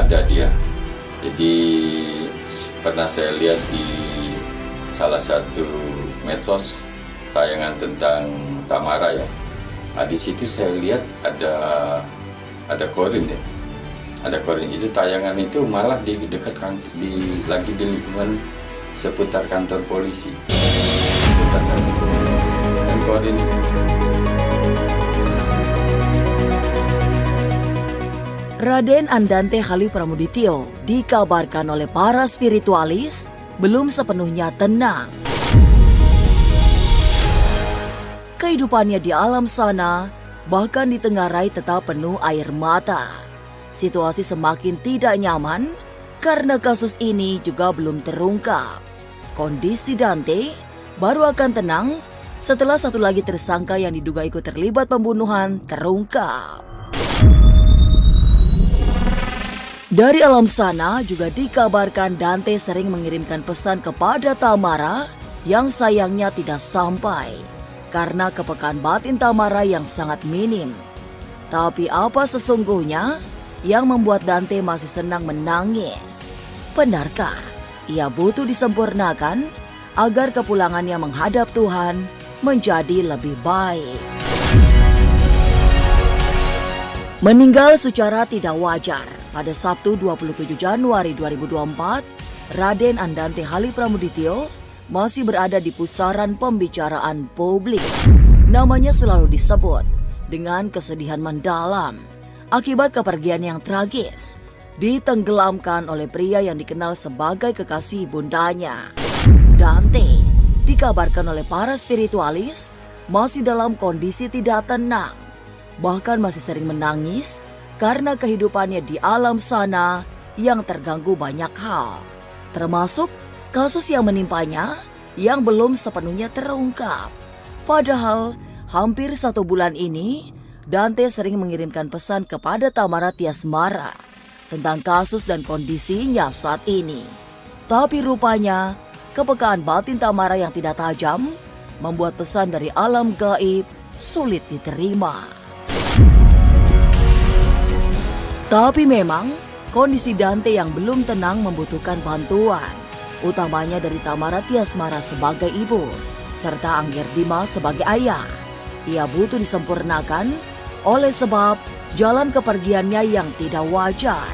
ada dia. Jadi pernah saya lihat di salah satu medsos tayangan tentang Tamara ya. Nah, di situ saya lihat ada korin ya. Ada korin itu tayangan itu malah di dekat lagi di lingkungan seputar kantor polisi. Dan korin Raden Andante Khalif Pramudityo dikabarkan oleh para spiritualis belum sepenuhnya tenang. Kehidupannya di alam sana bahkan ditengarai tetap penuh air mata. Situasi semakin tidak nyaman karena kasus ini juga belum terungkap. Kondisi Dante baru akan tenang setelah satu lagi tersangka yang diduga ikut terlibat pembunuhan terungkap. Dari alam sana juga dikabarkan Dante sering mengirimkan pesan kepada Tamara yang sayangnya tidak sampai karena kepekaan batin Tamara yang sangat minim. Tapi apa sesungguhnya yang membuat Dante masih senang menangis? Benarkah ia butuh disempurnakan agar kepulangannya menghadap Tuhan menjadi lebih baik? Meninggal secara tidak wajar pada Sabtu 27 Januari 2024, Raden Andante Khalif Pramudityo masih berada di pusaran pembicaraan publik. Namanya selalu disebut dengan kesedihan mendalam akibat kepergian yang tragis, ditenggelamkan oleh pria yang dikenal sebagai kekasih bundanya. Dante dikabarkan oleh para spiritualis masih dalam kondisi tidak tenang, bahkan masih sering menangis karena kehidupannya di alam sana yang terganggu banyak hal, termasuk kasus yang menimpanya yang belum sepenuhnya terungkap. Padahal hampir 1 bulan ini Dante sering mengirimkan pesan kepada Tamara Tiasmara tentang kasus dan kondisinya saat ini. Tapi rupanya kepekaan batin Tamara yang tidak tajam membuat pesan dari alam gaib sulit diterima. Tapi memang kondisi Dante yang belum tenang membutuhkan bantuan, utamanya dari Tamara Tiasmara sebagai ibu, serta Angger Dimas sebagai ayah. Ia butuh disempurnakan oleh sebab jalan kepergiannya yang tidak wajar.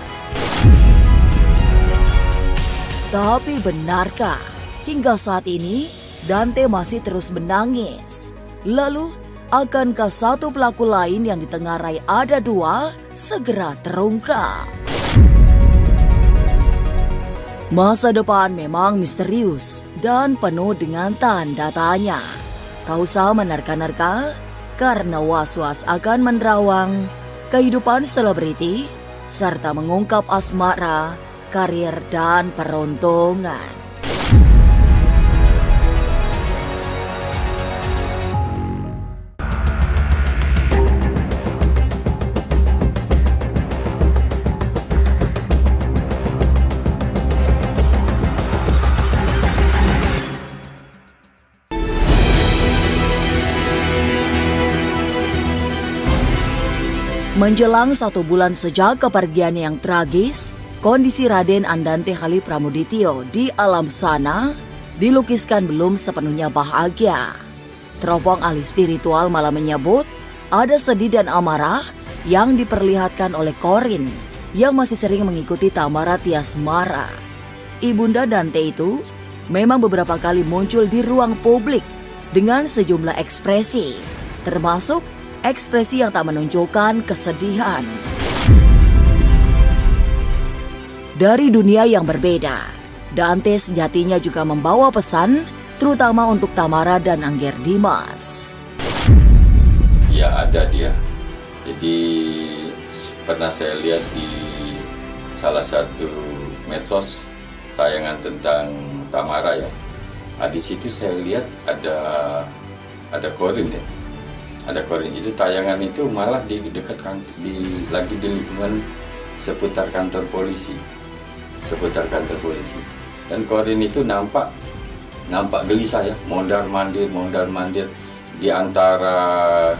Tapi benarkah hingga saat ini Dante masih terus menangis? Lalu akankah satu pelaku lain yang ditengarai ada 2 segera terungkap? Masa depan memang misterius dan penuh dengan tanda tanya. Tak usah menerka-nerka karena was-was akan menerawang kehidupan selebriti serta mengungkap asmara, karir dan peruntungan. Menjelang 1 bulan sejak kepergian yang tragis, kondisi Raden Andante Khalif Pramudityo di alam sana dilukiskan belum sepenuhnya bahagia. Teropong ahli spiritual malah menyebut ada sedih dan amarah yang diperlihatkan oleh Korin yang masih sering mengikuti Tamara Tiasmara. Ibunda Dante itu memang beberapa kali muncul di ruang publik dengan sejumlah ekspresi, termasuk ekspresi yang tak menunjukkan kesedihan. Dari dunia yang berbeda, Dante sejatinya juga membawa pesan, terutama untuk Tamara dan Angger Dimas. ya ada dia. Jadi pernah saya lihat di salah satu medsos tayangan tentang Tamara ya. Nah, di situ saya lihat ada korin ya. Ada korin itu tayangan itu malah di dekat lagi di lingkungan seputar kantor polisi. Dan korin itu nampak gelisah ya, mondar-mandir di antara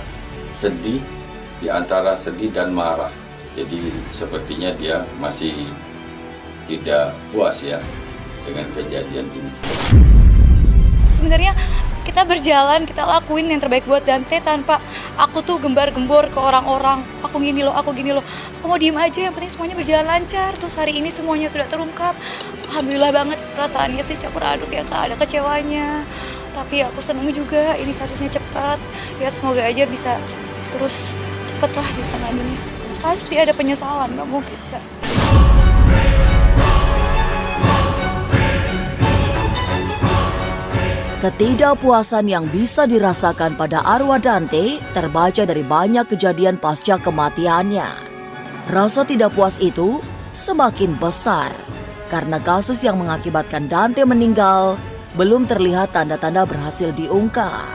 sedih dan marah. Jadi sepertinya dia masih tidak puas ya dengan kejadian ini. Sebenarnya kita berjalan, kita lakuin yang terbaik buat Dante tanpa aku tuh gembar-gembor ke orang-orang. Aku gini loh, aku mau diem aja, yang penting semuanya berjalan lancar. Terus hari ini semuanya sudah terungkap. Alhamdulillah banget, perasaannya sih campur aduk ya Kak, ada kecewanya. Tapi aku seneng juga ini kasusnya cepat. Ya semoga aja bisa terus cepet lah ditanganinnya. Pasti ada penyesalan, gak mungkin Kak. Ketidakpuasan yang bisa dirasakan pada arwah Dante terbaca dari banyak kejadian pasca kematiannya. Rasa tidak puas itu semakin besar karena kasus yang mengakibatkan Dante meninggal belum terlihat tanda-tanda berhasil diungkap.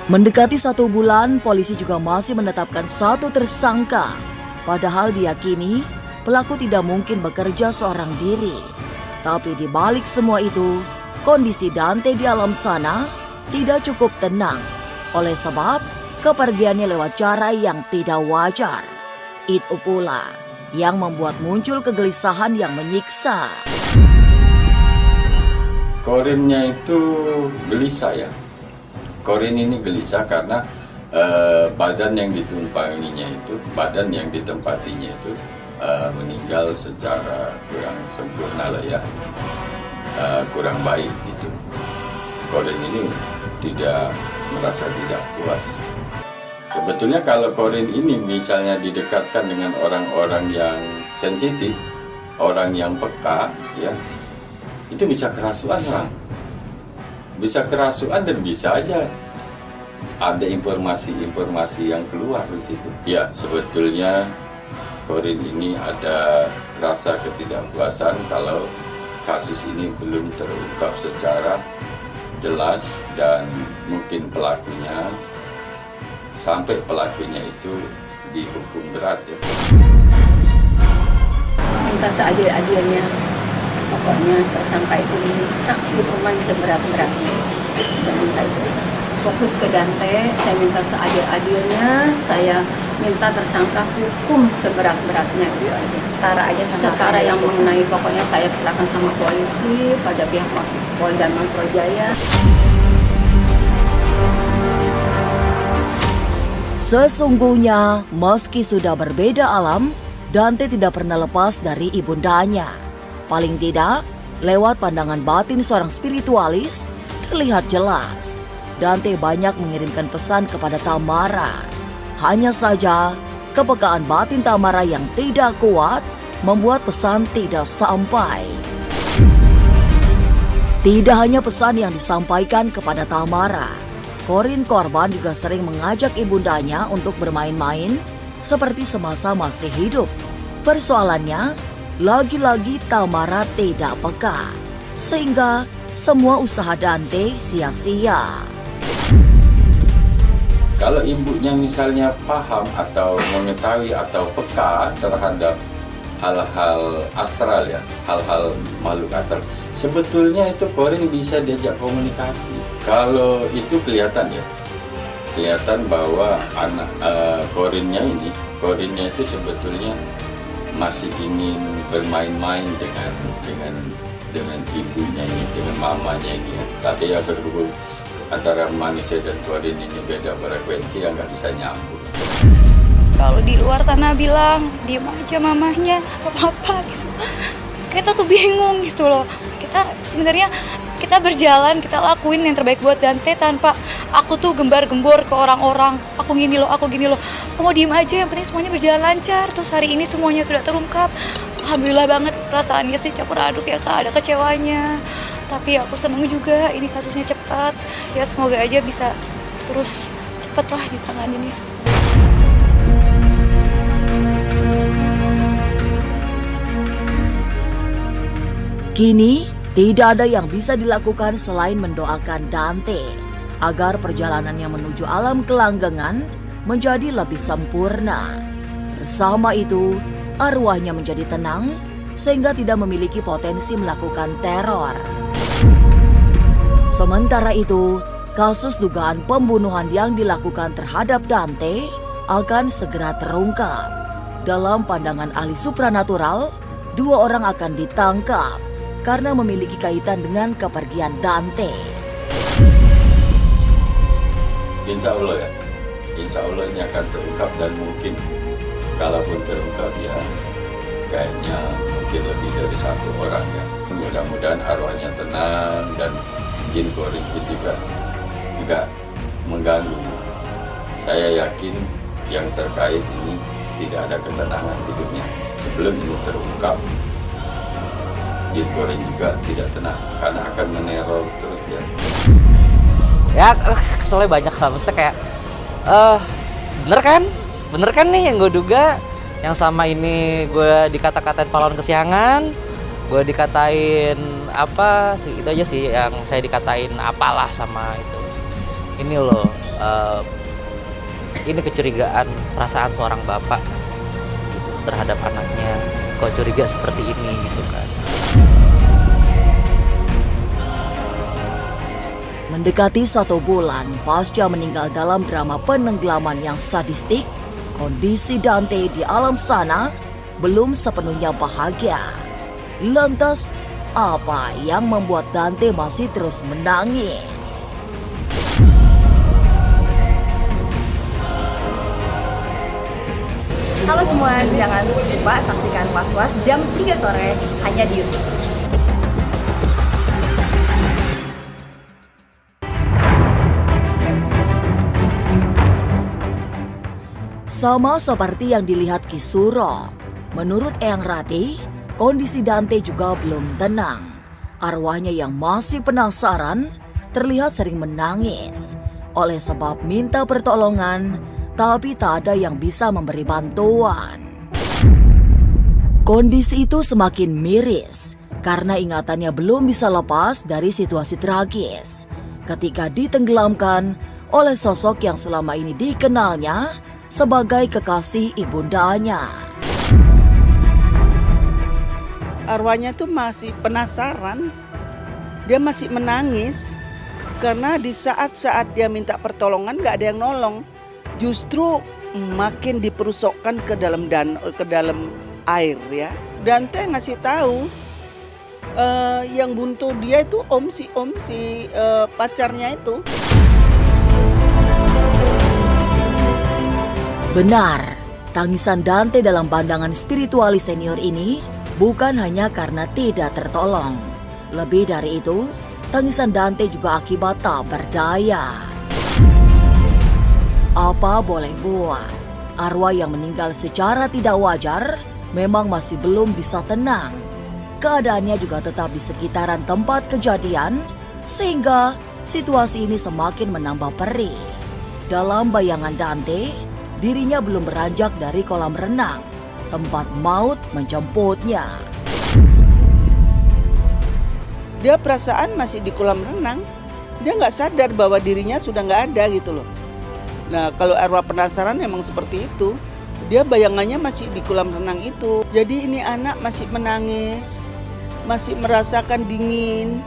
Mendekati 1 bulan, polisi juga masih menetapkan 1 tersangka. Padahal diyakini pelaku tidak mungkin bekerja seorang diri. Tapi di balik semua itu, kondisi Dante di alam sana tidak cukup tenang. Oleh sebab, kepergiannya lewat cara yang tidak wajar. Itu pula yang membuat muncul kegelisahan yang menyiksa. Korinnya itu gelisah ya. Korin ini gelisah karena badan yang ditempatinya itu meninggal secara kurang sempurna lah ya, kurang baik gitu. Korin ini merasa tidak puas. Sebetulnya kalau Korin ini misalnya didekatkan dengan orang-orang yang sensitif, orang yang peka ya, itu bisa kerasukan orang. Bisa kerasukan dan bisa aja ada informasi yang keluar di situ. Ya, sebetulnya Korin ini ada rasa ketidakpuasan kalau kasus ini belum terungkap secara jelas dan mungkin sampai pelakunya itu dihukum berat ya. Minta seadil-adilnya, pokoknya tersangka itu minta hukuman seberat-beratnya. Saya minta itu fokus ke Dante, saya minta seadil-adilnya, saya minta tersangka hukum seberat-beratnya itu aja. Setara yang mengenai pokoknya saya serahkan sama polisi pada pihak Polda Metro Jaya. Sesungguhnya, meski sudah berbeda alam, Dante tidak pernah lepas dari ibundanya. Paling tidak, lewat pandangan batin seorang spiritualis, terlihat jelas Dante banyak mengirimkan pesan kepada Tamara. Hanya saja, kepekaan batin Tamara yang tidak kuat membuat pesan tidak sampai. Tidak hanya pesan yang disampaikan kepada Tamara, Korin korban juga sering mengajak ibundanya untuk bermain-main seperti semasa masih hidup. Persoalannya, lagi-lagi Tamara tidak peka, sehingga semua usaha Dante sia-sia. Kalau ibunya misalnya paham atau mengetahui atau peka terhadap hal-hal astral ya, hal-hal makhluk astral, sebetulnya itu Korin bisa diajak komunikasi. Kalau itu kelihatan bahwa anak Korinnya itu sebetulnya masih ingin bermain-main dengan ibunya ini, dengan mamanya ini ya. Tapi ya berhubung antara manusia dan Korin ini beda frekuensi yang nggak bisa nyambung. Kalau di luar sana bilang diem aja mamahnya atau apa gitu, kita tuh bingung gitu loh. Sebenarnya kita berjalan, kita lakuin yang terbaik buat Dante tanpa aku tuh gembar-gembor ke orang-orang. Aku gini loh, aku mau diem aja, yang penting semuanya berjalan lancar. Terus hari ini semuanya sudah terungkap. Alhamdulillah banget, perasaannya sih campur aduk ya Kak, ada kecewanya. Tapi aku seneng juga ini kasusnya cepat. Ya semoga aja bisa terus cepet lah ditanganinnya. Kini, tidak ada yang bisa dilakukan selain mendoakan Dante agar perjalanannya menuju alam kelanggengan menjadi lebih sempurna. Bersama itu, arwahnya menjadi tenang sehingga tidak memiliki potensi melakukan teror. Sementara itu, kasus dugaan pembunuhan yang dilakukan terhadap Dante akan segera terungkap. Dalam pandangan ahli supranatural, 2 orang akan ditangkap karena memiliki kaitan dengan kepergian Dante. Insya Allah ya, insya Allah ini akan terungkap, dan mungkin kalaupun terungkap ya kayaknya mungkin lebih dari 1 orang ya. Mudah-mudahan arwahnya tenang dan jin korin pun juga nggak mengganggu. Saya yakin yang terkait ini tidak ada ketenangan hidupnya. Sebelum ini terungkap, jin korin juga tidak tenang karena akan meneror terus ya. Ya keselnya banyak lah, maksudnya kayak bener kan nih yang gue duga, yang selama ini gue dikata-katain pahlawan kesiangan, gue dikatain apa sih, itu aja sih yang saya dikatain apalah sama itu. Ini loh, ini kecurigaan perasaan seorang bapak gitu, terhadap anaknya, kok curiga seperti ini gitu kan. Mendekati 1 bulan pasca meninggal dalam drama penenggelaman yang sadistik, kondisi Dante di alam sana belum sepenuhnya bahagia. Lantas, apa yang membuat Dante masih terus menangis? Halo semua, jangan lupa saksikan Was-Was jam 3 sore hanya di YouTube. Sama seperti yang dilihat Kisuro, menurut Eyang Ratih, kondisi Dante juga belum tenang. Arwahnya yang masih penasaran terlihat sering menangis oleh sebab minta pertolongan, tapi tak ada yang bisa memberi bantuan. Kondisi itu semakin miris karena ingatannya belum bisa lepas dari situasi tragis ketika ditenggelamkan oleh sosok yang selama ini dikenalnya sebagai kekasih ibundanya. Arwahnya tuh masih penasaran, dia masih menangis karena di saat-saat dia minta pertolongan gak ada yang nolong, justru makin diperusokkan ke dalam air ya. Dante ngasih tahu yang buntu dia itu si pacarnya itu. Benar, tangisan Dante dalam pandangan spiritualis senior ini bukan hanya karena tidak tertolong. Lebih dari itu, tangisan Dante juga akibat tak berdaya. Apa boleh buat, arwah yang meninggal secara tidak wajar memang masih belum bisa tenang. Keadaannya juga tetap di sekitaran tempat kejadian, sehingga situasi ini semakin menambah perih. Dalam bayangan Dante, dirinya belum beranjak dari kolam renang, tempat maut menjemputnya. Dia perasaan masih di kolam renang, dia nggak sadar bahwa dirinya sudah nggak ada gitu loh. Nah kalau arwah penasaran memang seperti itu, dia bayangannya masih di kolam renang itu. Jadi ini anak masih menangis, masih merasakan dingin,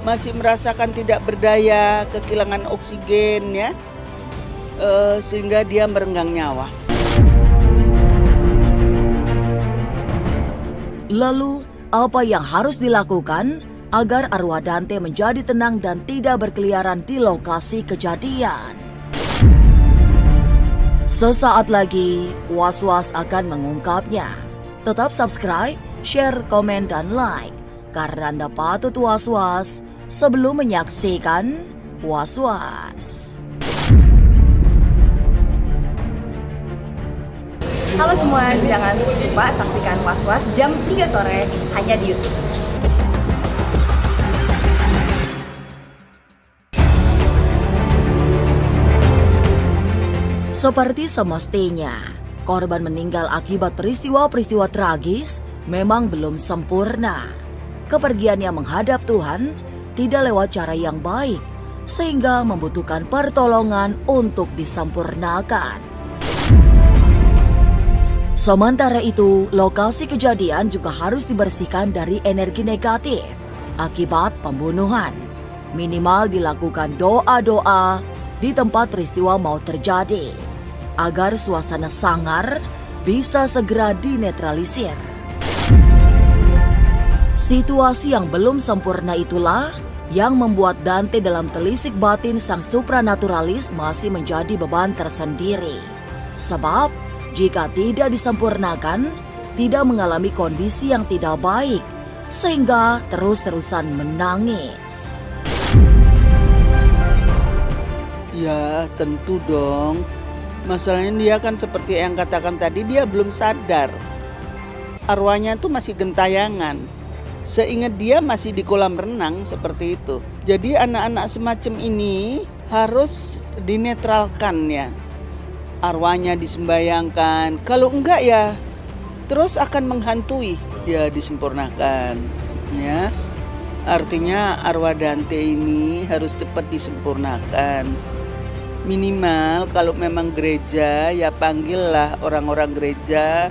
masih merasakan tidak berdaya, kehilangan oksigen ya. Sehingga dia merenggang nyawa. Lalu, apa yang harus dilakukan agar arwah Dante menjadi tenang dan tidak berkeliaran di lokasi kejadian? Sesaat lagi, Was-Was akan mengungkapnya. Tetap subscribe, share, komen, dan like, karena Anda patut was-was sebelum menyaksikan Was-Was. Halo semua, jangan lupa saksikan Was-Was jam 3 sore hanya di YouTube. Seperti semestinya, korban meninggal akibat peristiwa-peristiwa tragis memang belum sempurna. Kepergiannya menghadap Tuhan tidak lewat cara yang baik, sehingga membutuhkan pertolongan untuk disempurnakan. Sementara itu, lokasi kejadian juga harus dibersihkan dari energi negatif akibat pembunuhan. Minimal dilakukan doa-doa di tempat peristiwa mau terjadi. agar suasana sangar bisa segera dinetralisir. Situasi yang belum sempurna itulah yang membuat Dante dalam telisik batin sang supranaturalis masih menjadi beban tersendiri. Sebab jika tidak disempurnakan, tidak mengalami kondisi yang tidak baik, sehingga terus-terusan menangis. Ya tentu dong. Masalahnya dia kan seperti yang katakan tadi, dia belum sadar. Arwahnya tuh masih gentayangan. Seingat dia masih di kolam renang seperti itu. Jadi anak-anak semacam ini harus dinetralkan ya. Arwahnya disembayangkan. Kalau enggak ya terus akan menghantui. Ya disempurnakan ya. Artinya arwah Dante ini harus cepat disempurnakan. Minimal kalau memang gereja ya panggillah orang-orang gereja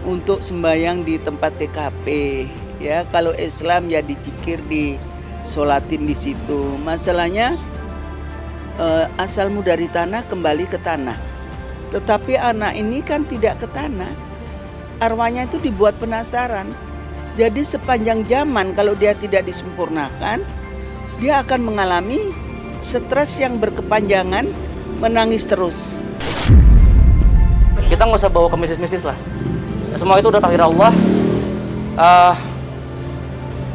untuk sembahyang di tempat TKP. Ya, kalau Islam ya dicikir, disolatin di situ. Masalahnya asalmu dari tanah kembali ke tanah. Tetapi anak ini kan tidak ke tanah. Arwahnya itu dibuat penasaran. Jadi sepanjang zaman kalau dia tidak disempurnakan, dia akan mengalami stres yang berkepanjangan, menangis terus. Kita nggak usah bawa ke mistis-mistis lah. Semua itu udah takdir Allah.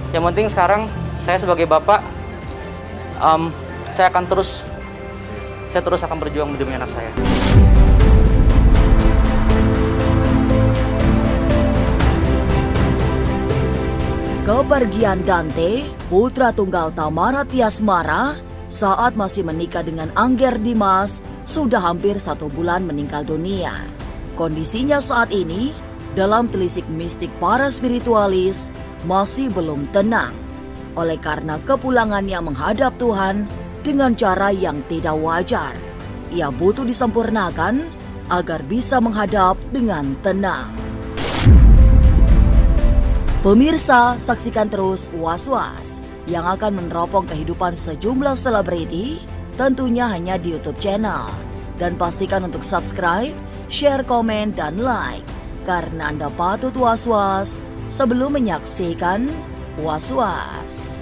Yang penting sekarang saya sebagai bapak, saya terus akan berjuang demi anak saya. Kepergian Dante, putra tunggal Tamara Tiasmara, saat masih menikah dengan Angger Dimas, sudah hampir 1 bulan meninggal dunia. Kondisinya saat ini, dalam telisik mistik para spiritualis, masih belum tenang. Oleh karena kepulangannya menghadap Tuhan dengan cara yang tidak wajar. Ia butuh disempurnakan agar bisa menghadap dengan tenang. Pemirsa, saksikan terus Was-Was yang akan meneropong kehidupan sejumlah selebriti, tentunya hanya di YouTube channel. Dan pastikan untuk subscribe, share, komen, dan like, karena Anda patut was-was sebelum menyaksikan Was-Was.